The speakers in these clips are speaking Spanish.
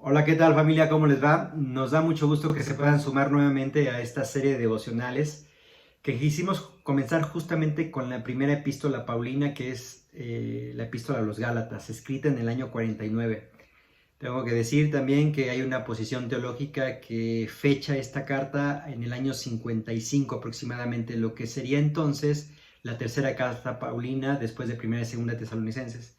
Hola, ¿qué tal familia? ¿Cómo les va? Nos da mucho gusto que se puedan sumar nuevamente a esta serie de devocionales que quisimos comenzar justamente con la primera epístola paulina, que es la epístola a los Gálatas, escrita en el año 49. Tengo que decir también que hay una posición teológica que fecha esta carta en el año 55 aproximadamente, lo que sería entonces la tercera carta paulina después de primera y segunda Tesalonicenses.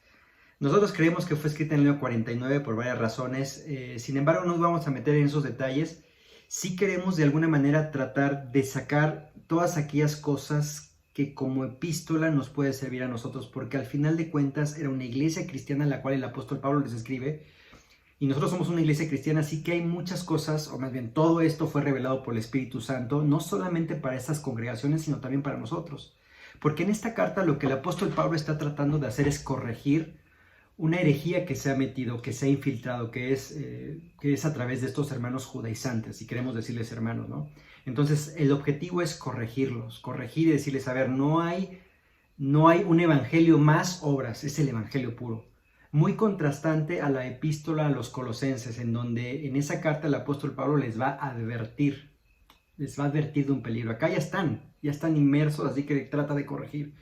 Nosotros creemos que fue escrita en el año 49 por varias razones, sin embargo no nos vamos a meter en esos detalles. Sí queremos de alguna manera tratar de sacar todas aquellas cosas que como epístola nos puede servir a nosotros, porque al final de cuentas era una iglesia cristiana a la cual el apóstol Pablo les escribe, y nosotros somos una iglesia cristiana, así que hay muchas cosas, o más bien todo esto fue revelado por el Espíritu Santo, no solamente para estas congregaciones, sino también para nosotros. Porque en esta carta lo que el apóstol Pablo está tratando de hacer es corregir una herejía que se ha metido, que se ha infiltrado, que es a través de estos hermanos judaizantes, si queremos decirles hermanos, ¿no? Entonces, el objetivo es corregirlos, corregir y decirles, a ver, no hay un evangelio más obras, es el evangelio puro. Muy contrastante a la epístola a los colosenses, en donde en esa carta el apóstol Pablo les va a advertir de un peligro. Acá ya están inmersos, así que trata de corregir.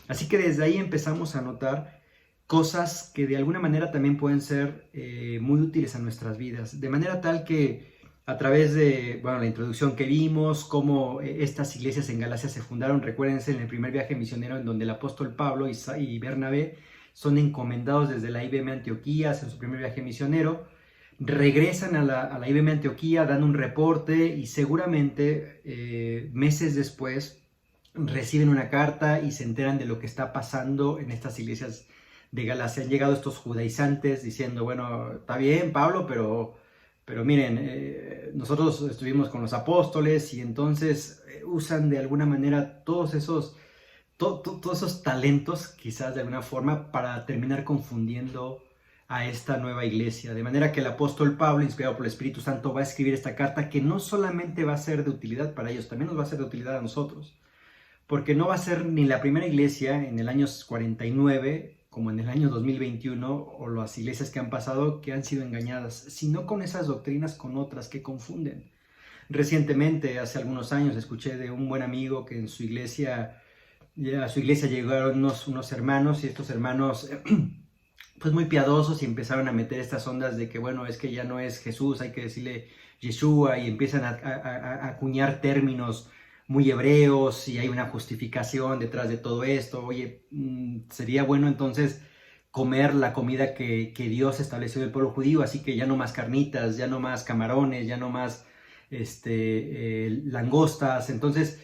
Así que desde ahí empezamos a notar cosas que de alguna manera también pueden ser muy útiles a nuestras vidas, de manera tal que a través de la introducción que vimos, cómo estas iglesias en Galacia se fundaron, recuérdense en el primer viaje misionero en donde el apóstol Pablo y Bernabé son encomendados desde la IBM Antioquía, hacen su primer viaje misionero, regresan a la IBM Antioquía, dan un reporte y seguramente meses después reciben una carta y se enteran de lo que está pasando en estas iglesias de Galacia. Han llegado estos judaizantes diciendo, bueno, está bien Pablo, pero miren, nosotros estuvimos con los apóstoles y entonces usan de alguna manera todos esos talentos, quizás de alguna forma, para terminar confundiendo a esta nueva iglesia. De manera que el apóstol Pablo, inspirado por el Espíritu Santo, va a escribir esta carta que no solamente va a ser de utilidad para ellos, también nos va a ser de utilidad a nosotros. Porque no va a ser ni la primera iglesia en el año 49 como en el año 2021 o las iglesias que han pasado que han sido engañadas, sino con esas doctrinas con otras que confunden. Recientemente, hace algunos años, escuché de un buen amigo que a su iglesia llegaron unos hermanos y estos hermanos pues muy piadosos y empezaron a meter estas ondas de que bueno, es que ya no es Jesús, hay que decirle Yeshua y empiezan a acuñar términos muy hebreos y hay una justificación detrás de todo esto. Oye, sería bueno entonces comer la comida que Dios estableció del pueblo judío, así que ya no más carnitas, ya no más camarones, ya no más langostas. Entonces,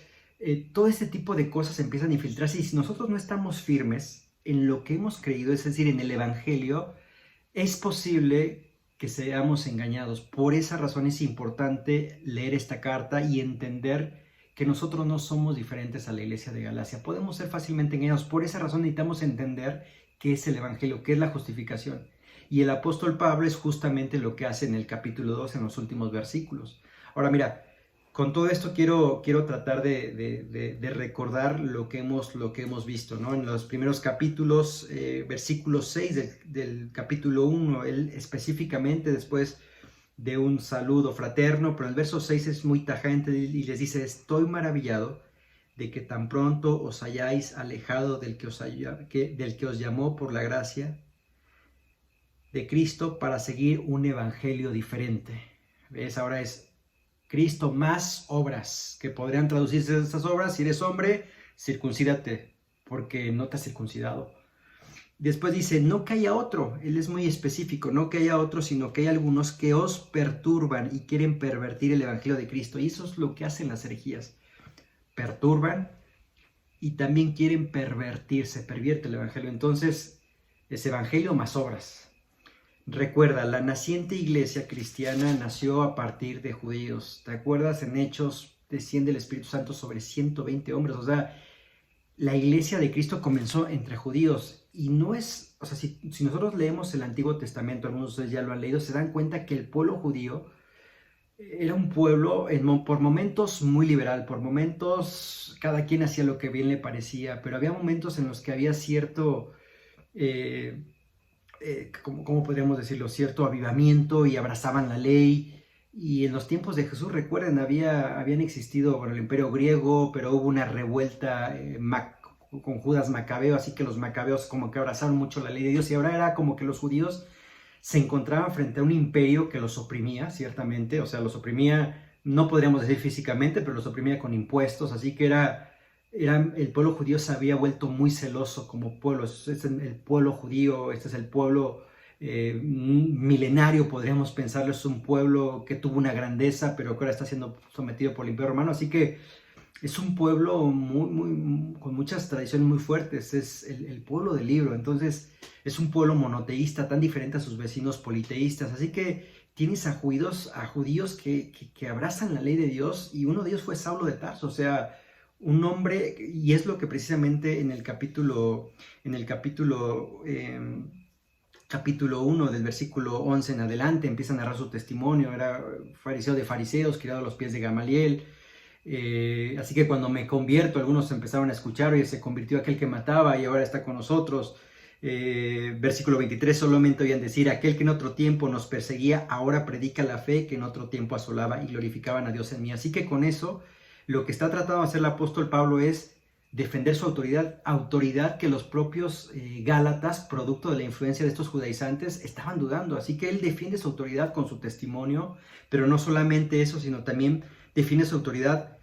todo este tipo de cosas empiezan a infiltrarse y si nosotros no estamos firmes en lo que hemos creído, es decir, en el Evangelio, es posible que seamos engañados. Por esa razón es importante leer esta carta y entender que nosotros no somos diferentes a la iglesia de Galacia. Podemos ser fácilmente engañados. Por esa razón necesitamos entender qué es el Evangelio, qué es la justificación. Y el apóstol Pablo es justamente lo que hace en el capítulo 2, en los últimos versículos. Ahora mira, con todo esto quiero tratar de recordar lo que hemos visto, ¿no? En los primeros capítulos, versículo 6 del capítulo 1, él específicamente después de un saludo fraterno, pero el verso 6 es muy tajante y les dice, estoy maravillado de que tan pronto os hayáis alejado del que os llamó por la gracia de Cristo para seguir un evangelio diferente. ¿Ves? Ahora es Cristo más obras, que podrían traducirse estas obras. Si eres hombre, circuncídate, porque no te has circuncidado. Después dice, no que haya otro, él es muy específico, no que haya otro, sino que hay algunos que os perturban y quieren pervertir el evangelio de Cristo. Y eso es lo que hacen las herejías. Perturban y también quieren pervierte el evangelio. Entonces, es evangelio más obras. Recuerda, la naciente iglesia cristiana nació a partir de judíos. ¿Te acuerdas? En Hechos desciende el Espíritu Santo sobre 120 hombres. O sea, la iglesia de Cristo comenzó entre judíos. Y no es, o sea, si nosotros leemos el Antiguo Testamento, algunos de ustedes ya lo han leído, se dan cuenta que el pueblo judío era un pueblo por momentos muy liberal, por momentos cada quien hacía lo que bien le parecía, pero había momentos en los que había cierto ¿cómo podríamos decirlo? Cierto avivamiento y abrazaban la ley. Y en los tiempos de Jesús, recuerden, habían existido, bueno, el imperio griego, pero hubo una revuelta con Judas Macabeo, así que los macabeos como que abrazaron mucho la ley de Dios y ahora era como que los judíos se encontraban frente a un imperio que los oprimía, ciertamente, o sea, los oprimía, no podríamos decir físicamente, pero los oprimía con impuestos, así que el pueblo judío se había vuelto muy celoso como pueblo. Este es el pueblo judío, este es el pueblo milenario, podríamos pensarlo, es un pueblo que tuvo una grandeza, pero que ahora está siendo sometido por el imperio romano, así que es un pueblo con muchas tradiciones muy fuertes, es el pueblo del libro, entonces es un pueblo monoteísta, tan diferente a sus vecinos politeístas, así que tienes a judíos que abrazan la ley de Dios, y uno de ellos fue Saulo de Tarso, o sea, un hombre, y es lo que precisamente en el capítulo 1 del versículo 11 en adelante empieza a narrar su testimonio. Era fariseo de fariseos, criado a los pies de Gamaliel. Así que cuando me convierto, algunos empezaron a escuchar, y se convirtió aquel que mataba y ahora está con nosotros. Versículo 23, solamente oían decir: aquel que en otro tiempo nos perseguía, ahora predica la fe que en otro tiempo asolaba, y glorificaban a Dios en mí. Así que con eso, lo que está tratando de hacer el apóstol Pablo es defender su autoridad que los propios gálatas, producto de la influencia de estos judaizantes, estaban dudando. Así que él defiende su autoridad con su testimonio, pero no solamente eso, sino también defiende su autoridad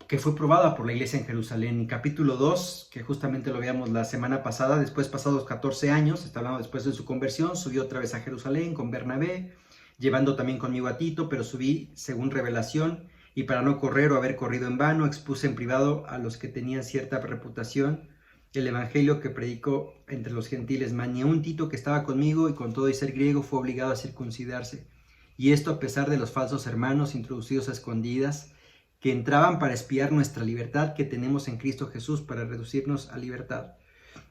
que fue probada por la iglesia en Jerusalén. En capítulo 2, que justamente lo veíamos la semana pasada, después pasados 14 años, está hablando después de su conversión, subió otra vez a Jerusalén con Bernabé, llevando también conmigo a Tito, pero subí según revelación, y para no correr o haber corrido en vano, expuse en privado a los que tenían cierta reputación el evangelio que predicó entre los gentiles. Mas ni aun Tito, que estaba conmigo y con todo y ser griego, fue obligado a circuncidarse. Y esto a pesar de los falsos hermanos introducidos a escondidas, que entraban para espiar nuestra libertad que tenemos en Cristo Jesús, para reducirnos a libertad.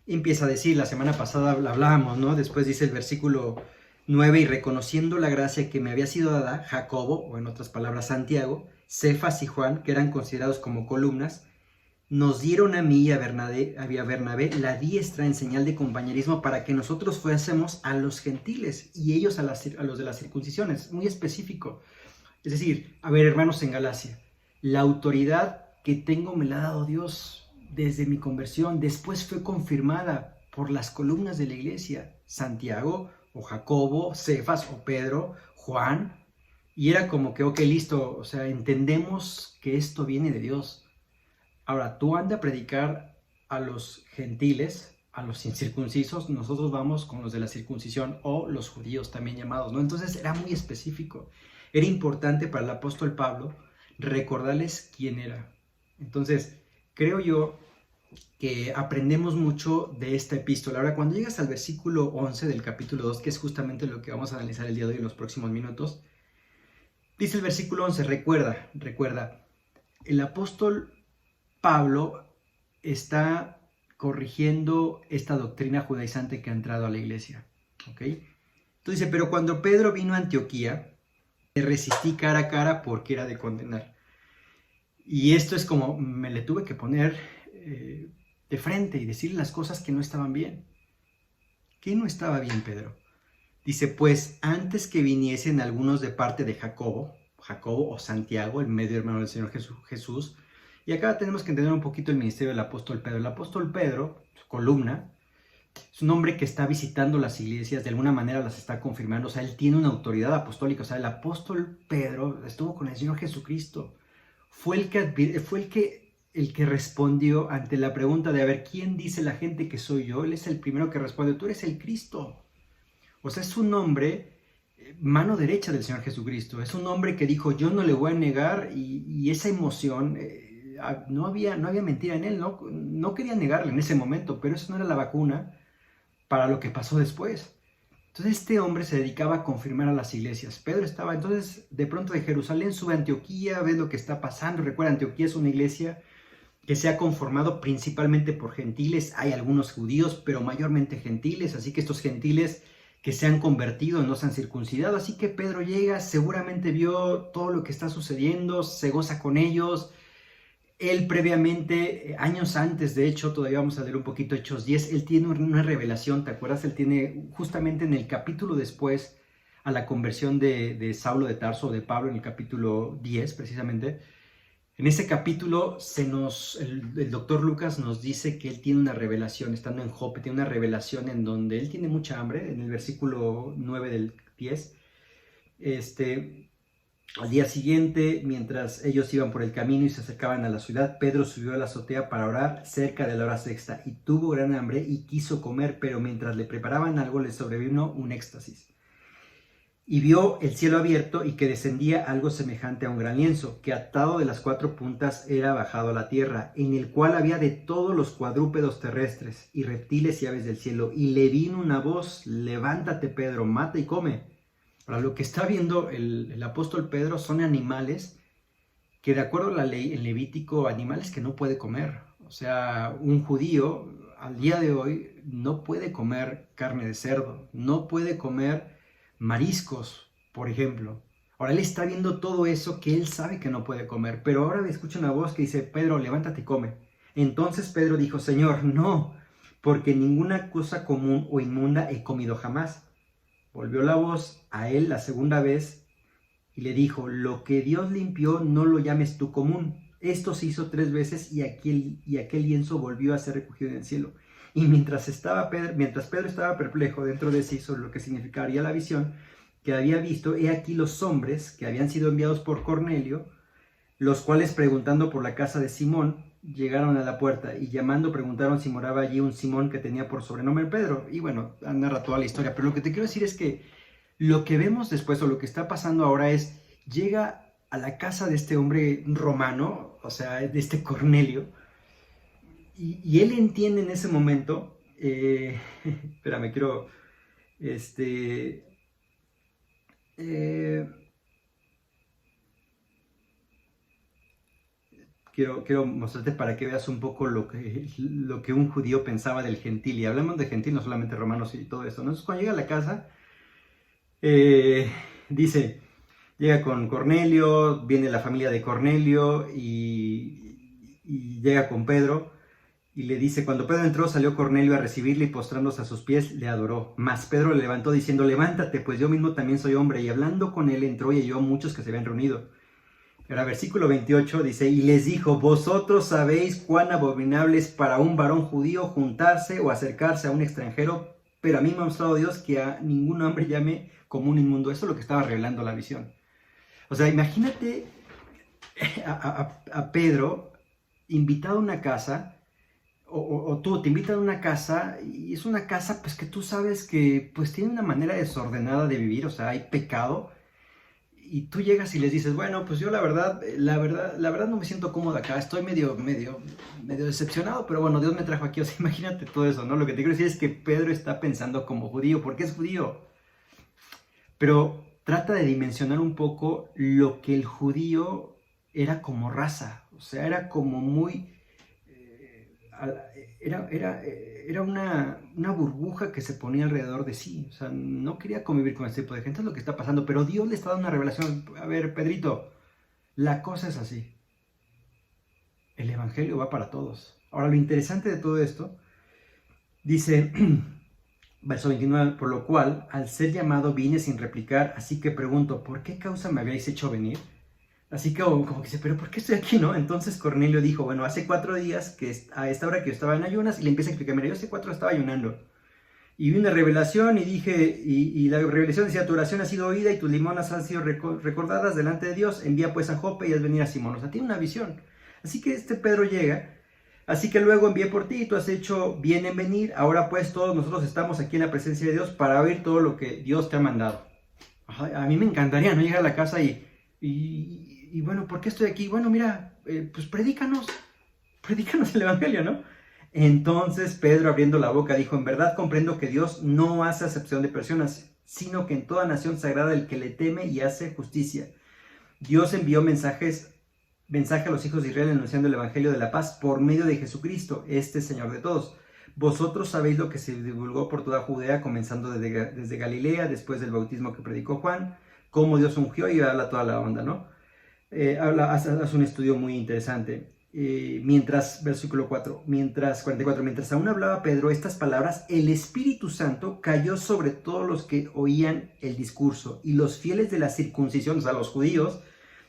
Empieza a decir, la semana pasada hablábamos, ¿no? Después dice el versículo 9, y reconociendo la gracia que me había sido dada, Jacobo, o en otras palabras Santiago, Cefas y Juan, que eran considerados como columnas, nos dieron a mí y a Bernabé la diestra en señal de compañerismo, para que nosotros fuésemos a los gentiles y ellos a los de las circuncisiones. Muy específico. Es decir, a ver, hermanos en Galacia, la autoridad que tengo me la ha dado Dios desde mi conversión. Después fue confirmada por las columnas de la iglesia: Santiago o Jacobo, Cefas o Pedro, Juan. Y era como que, ok, listo, o sea, entendemos que esto viene de Dios. Ahora, tú anda a predicar a los gentiles, a los incircuncisos, nosotros vamos con los de la circuncisión, o los judíos también llamados, ¿no? Entonces era muy específico. Era importante para el apóstol Pablo recordarles quién era. Entonces, creo yo que aprendemos mucho de esta epístola. Ahora, cuando llegas al versículo 11 del capítulo 2, que es justamente lo que vamos a analizar el día de hoy en los próximos minutos, dice el versículo 11, recuerda, el apóstol Pablo está corrigiendo esta doctrina judaizante que ha entrado a la iglesia, ¿ok? Entonces dice: pero cuando Pedro vino a Antioquía, me resistí cara a cara porque era de condenar. Y esto es como, me le tuve que poner de frente y decirle las cosas que no estaban bien. ¿Qué no estaba bien, Pedro? Dice: pues antes que viniesen algunos de parte de Jacobo o Santiago, el medio hermano del Señor Jesús. Y acá tenemos que entender un poquito el ministerio del apóstol Pedro. El apóstol Pedro, su columna, es un hombre que está visitando las iglesias, de alguna manera las está confirmando. O sea, él tiene una autoridad apostólica. O sea, el apóstol Pedro estuvo con el Señor Jesucristo. Fue el que respondió ante la pregunta de, a ver, ¿quién dice la gente que soy yo? Él es el primero que responde: tú eres el Cristo. O sea, es un hombre, mano derecha del Señor Jesucristo. Es un hombre que dijo: yo no le voy a negar, y esa emoción, no había mentira en él, no quería negarle en ese momento, pero eso no era la vacuna para lo que pasó después. Entonces este hombre se dedicaba a confirmar a las iglesias. Pedro estaba entonces de pronto de Jerusalén, sube a Antioquía, ve lo que está pasando. Recuerda, Antioquía es una iglesia que se ha conformado principalmente por gentiles. Hay algunos judíos, pero mayormente gentiles, así que estos gentiles que se han convertido no se han circuncidado. Así que Pedro llega, seguramente vio todo lo que está sucediendo, se goza con ellos. él previamente, años antes, de hecho, todavía vamos a leer un poquito Hechos 10, él tiene una revelación, ¿te acuerdas? Él tiene justamente en el capítulo después a la conversión de Saulo de Tarso, de Pablo, en el capítulo 10 precisamente. En ese capítulo el doctor Lucas nos dice que él tiene una revelación, estando en Jope, tiene una revelación en donde él tiene mucha hambre, en el versículo 9 del 10. Al día siguiente, mientras ellos iban por el camino y se acercaban a la ciudad, Pedro subió a la azotea para orar cerca de la hora sexta y tuvo gran hambre y quiso comer, pero mientras le preparaban algo le sobrevino un éxtasis. Y vio el cielo abierto y que descendía algo semejante a un gran lienzo, que atado de las 4 puntas era bajado a la tierra, en el cual había de todos los cuadrúpedos terrestres y reptiles y aves del cielo. Y le vino una voz: levántate, Pedro, mata y come. Ahora, lo que está viendo el apóstol Pedro son animales que, de acuerdo a la ley, en Levítico, animales que no puede comer. O sea, un judío al día de hoy no puede comer carne de cerdo, no puede comer mariscos, por ejemplo. Ahora él está viendo todo eso que él sabe que no puede comer, pero ahora escucha una voz que dice: Pedro, levántate y come. Entonces Pedro dijo: Señor, no, porque ninguna cosa común o inmunda he comido jamás. Volvió la voz a él la segunda vez y le dijo: lo que Dios limpió no lo llames tú común. Esto se hizo 3 veces y aquel lienzo volvió a ser recogido en el cielo. Y mientras Pedro estaba perplejo dentro de sí sobre lo que significaría la visión que había visto, he aquí los hombres que habían sido enviados por Cornelio, los cuales, preguntando por la casa de Simón, llegaron a la puerta y llamando preguntaron si moraba allí un Simón que tenía por sobrenombre Pedro. Y bueno, narra toda la historia, pero lo que te quiero decir es que lo que vemos después, o lo que está pasando ahora, es: llega a la casa de este hombre romano, o sea, de este Cornelio, y él entiende en ese momento, espérame, quiero mostrarte para que veas un poco lo que un judío pensaba del gentil, y hablamos de gentil, no solamente romanos y todo esto, ¿no? Entonces, cuando llega a la casa, dice, llega con Cornelio, viene la familia de Cornelio y llega con Pedro y le dice: cuando Pedro entró, salió Cornelio a recibirle y postrándose a sus pies le adoró. Mas Pedro le levantó diciendo: levántate, pues yo mismo también soy hombre. Y hablando con él entró y halló a muchos que se habían reunido. Ahora, versículo 28 dice: y les dijo: vosotros sabéis cuán abominable es para un varón judío juntarse o acercarse a un extranjero, pero a mí me ha mostrado Dios que a ningún hombre llame como un inmundo. Eso es lo que estaba revelando la visión. O sea, imagínate a Pedro invitado a una casa, o tú te invitan a una casa y es una casa pues que tú sabes que pues tiene una manera desordenada de vivir, o sea, hay pecado, y tú llegas y les dices: bueno, pues yo la verdad no me siento cómodo acá, estoy medio decepcionado, pero bueno, Dios me trajo aquí. O sea, imagínate todo eso, ¿no? Lo que te quiero decir es que Pedro está pensando como judío, porque es judío, pero trata de dimensionar un poco lo que el judío era como raza. O sea, era como muy... Era una burbuja que se ponía alrededor de sí. O sea, no quería convivir con este tipo de gente. Es lo que está pasando, pero Dios le está dando una revelación. A ver, Pedrito, la cosa es así. El evangelio va para todos. Ahora, lo interesante de todo esto, dice... Verso 29, por lo cual, al ser llamado, vine sin replicar, así que pregunto: ¿por qué causa me habéis hecho venir? Así que como que dice: ¿pero por qué estoy aquí, no? Entonces Cornelio dijo: bueno, hace 4 días que a esta hora que yo estaba en ayunas, y le empieza a explicar: mira, yo hace 4 estaba ayunando, y vi una revelación y dije, y la revelación decía: tu oración ha sido oída y tus limonas han sido recordadas delante de Dios, envía pues a Jope y haz venir a Simón. O sea, tiene una visión. Así que este Pedro llega. Así que luego envié por ti y tú has hecho bien en venir. Ahora pues todos nosotros estamos aquí en la presencia de Dios para oír todo lo que Dios te ha mandado. A mí me encantaría, ¿no?, llegar a la casa y bueno, ¿por qué estoy aquí? Bueno, mira, pues predícanos el evangelio, ¿no? Entonces Pedro, abriendo la boca, dijo: en verdad comprendo que Dios no hace acepción de personas, sino que en toda nación se agrada el que le teme y hace justicia. Dios envió mensaje a los hijos de Israel anunciando el evangelio de la paz por medio de Jesucristo, este Señor de todos. Vosotros sabéis lo que se divulgó por toda Judea, comenzando desde Galilea, después del bautismo que predicó Juan, cómo Dios ungió, y habla toda la onda, ¿no? Hace un estudio muy interesante. versículo 4, mientras 44, mientras aún hablaba Pedro estas palabras, el Espíritu Santo cayó sobre todos los que oían el discurso, y los fieles de la circuncisión, o sea, los judíos,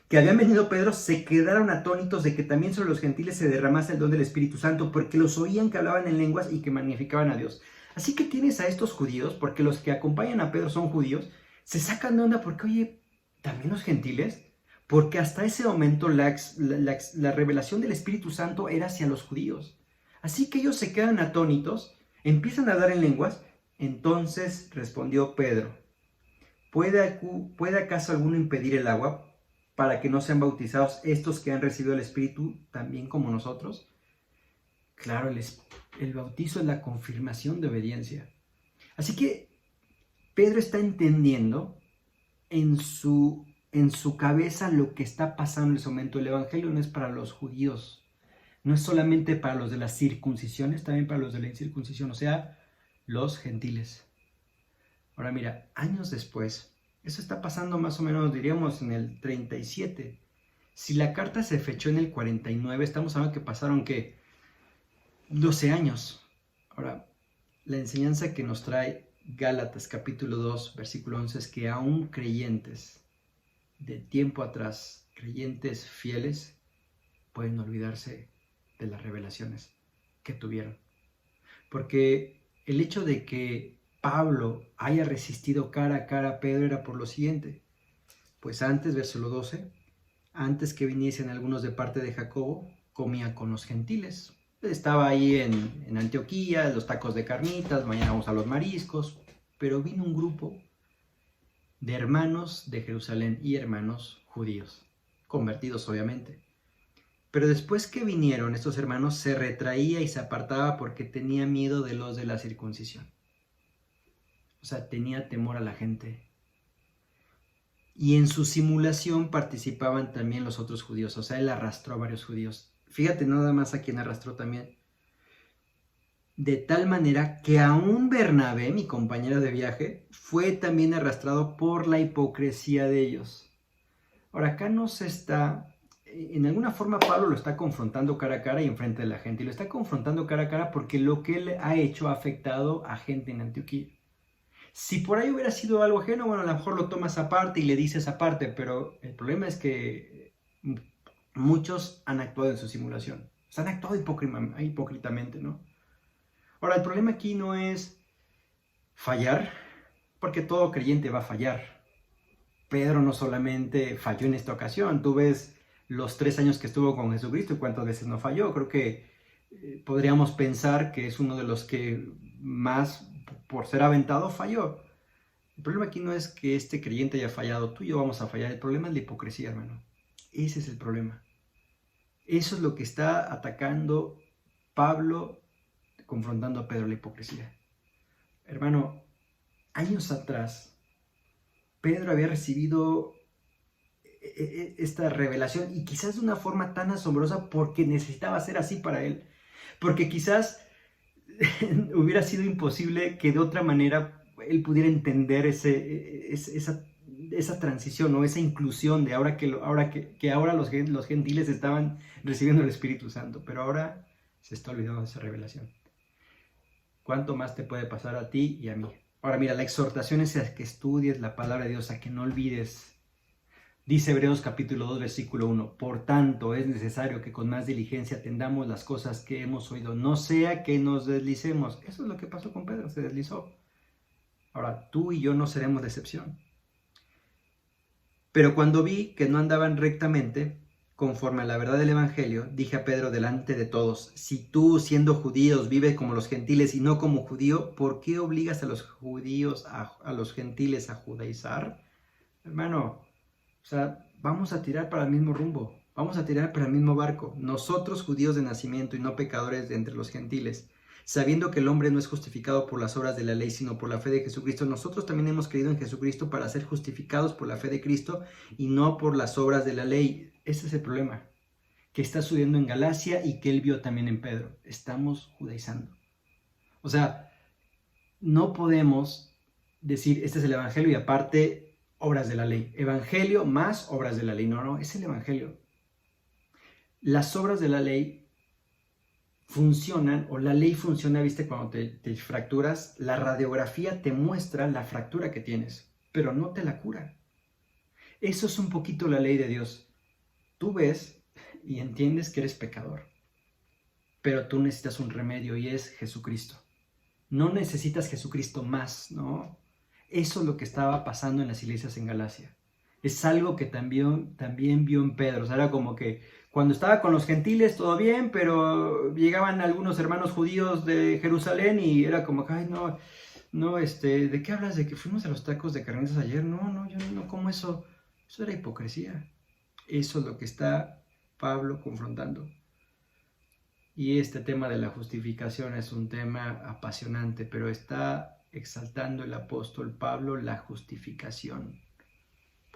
que habían venido Pedro, se quedaron atónitos de que también sobre los gentiles se derramase el don del Espíritu Santo, porque los oían que hablaban en lenguas y que magnificaban a Dios. Así que tienes a estos judíos, porque los que acompañan a Pedro son judíos, se sacan de onda porque, oye, ¿también los gentiles? Porque hasta ese momento la revelación del Espíritu Santo era hacia los judíos. Así que ellos se quedan atónitos, empiezan a hablar en lenguas. Entonces respondió Pedro, ¿puede acaso alguno impedir el agua para que no sean bautizados estos que han recibido el Espíritu también como nosotros? Claro, el bautizo es la confirmación de obediencia. Así que Pedro está entendiendo en su cabeza lo que está pasando en ese momento. El Evangelio no es para los judíos, no es solamente para los de la circuncisión, es también para los de la incircuncisión, o sea, los gentiles. Ahora mira, años después, eso está pasando más o menos, diríamos, en el 37. Si la carta se fechó en el 49, estamos hablando que pasaron, ¿qué? 12 años. Ahora, la enseñanza que nos trae Gálatas capítulo 2, versículo 11 es que aún creyentes de tiempo atrás, creyentes fieles, pueden olvidarse de las revelaciones que tuvieron. Porque el hecho de que Pablo haya resistido cara a cara a Pedro era por lo siguiente. Pues antes, versículo 12, antes que viniesen algunos de parte de Jacobo, comía con los gentiles. Estaba ahí en Antioquía, los tacos de carnitas, mañana vamos a los mariscos, pero vino un grupo de hermanos de Jerusalén y hermanos judíos, convertidos obviamente. Pero después que vinieron estos hermanos, se retraía y se apartaba porque tenía miedo de los de la circuncisión. O sea, tenía temor a la gente. Y en su simulación participaban también los otros judíos. O sea, él arrastró a varios judíos. Fíjate nada más a quien arrastró también. De tal manera que aún Bernabé, mi compañero de viaje, fue también arrastrado por la hipocresía de ellos. Ahora, acá no se está... En alguna forma Pablo lo está confrontando cara a cara y enfrente de la gente. Y lo está confrontando cara a cara porque lo que él ha hecho ha afectado a gente en Antioquía. Si por ahí hubiera sido algo ajeno, bueno, a lo mejor lo tomas aparte y le dices aparte, pero el problema es que muchos han actuado en su simulación. O sea, han actuado hipócritamente, ¿no? Ahora, el problema aquí no es fallar, porque todo creyente va a fallar. Pedro no solamente falló en esta ocasión, tú ves los 3 años que estuvo con Jesucristo y cuántas veces no falló. Creo que podríamos pensar que es uno de los que más, por ser aventado, falló. El problema aquí no es que este creyente haya fallado, tú y yo vamos a fallar. El problema es la hipocresía, hermano. Ese es el problema. Eso es lo que está atacando Pablo, confrontando a Pedro, la hipocresía. Hermano, años atrás, Pedro había recibido esta revelación y quizás de una forma tan asombrosa porque necesitaba ser así para él. Porque quizás hubiera sido imposible que de otra manera él pudiera entender esa transición o esa inclusión de ahora los gentiles estaban recibiendo el Espíritu Santo, pero ahora se está olvidando de esa revelación. ¿Cuánto más te puede pasar a ti y a mí? Ahora mira, la exhortación es a que estudies la palabra de Dios, a que no olvides. Dice Hebreos capítulo 2, versículo 1, por tanto es necesario que con más diligencia atendamos las cosas que hemos oído, no sea que nos deslicemos. Eso es lo que pasó con Pedro, se deslizó. Ahora, tú y yo no seremos de excepción. Pero cuando vi que no andaban rectamente, conforme a la verdad del Evangelio, dije a Pedro delante de todos, si tú, siendo judíos, vives como los gentiles y no como judío, ¿por qué obligas a los judíos, a los gentiles a judaizar? Hermano, o sea, vamos a tirar para el mismo rumbo, vamos a tirar para el mismo barco. Nosotros, judíos de nacimiento y no pecadores de entre los gentiles, sabiendo que el hombre no es justificado por las obras de la ley, sino por la fe de Jesucristo, nosotros también hemos creído en Jesucristo para ser justificados por la fe de Cristo y no por las obras de la ley. Ese es el problema que está sucediendo en Galacia y que él vio también en Pedro. Estamos judaizando. O sea, no podemos decir, este es el Evangelio y aparte obras de la ley. Evangelio más obras de la ley. No, es el Evangelio. las obras de la ley funcionan, o la ley funciona, viste, cuando te fracturas, la radiografía te muestra la fractura que tienes, pero no te la cura. Eso es un poquito la ley de Dios. Tú ves y entiendes que eres pecador, pero tú necesitas un remedio y es Jesucristo. No necesitas Jesucristo más, ¿no? Eso es lo que estaba pasando en las iglesias en Galacia. Es algo que también vio en Pedro. O sea, era como que cuando estaba con los gentiles todo bien, pero llegaban algunos hermanos judíos de Jerusalén y era como que, ay, no, no, ¿de qué hablas? ¿De que fuimos a los tacos de carnitas ayer? No, no, yo no como eso. Eso era hipocresía. Eso es lo que está Pablo confrontando. Y este tema de la justificación es un tema apasionante, pero está exaltando el apóstol Pablo la justificación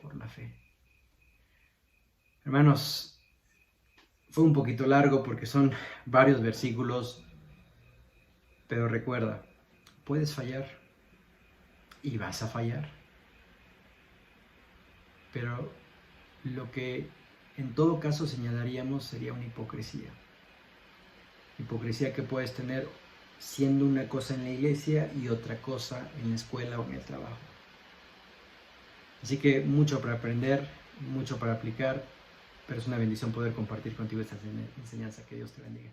por la fe. Hermanos, fue un poquito largo porque son varios versículos, pero recuerda, puedes fallar y vas a fallar, pero lo que en todo caso señalaríamos sería una hipocresía. Hipocresía que puedes tener siendo una cosa en la iglesia y otra cosa en la escuela o en el trabajo. Así que mucho para aprender, mucho para aplicar, pero es una bendición poder compartir contigo esta enseñanza. Que Dios te bendiga.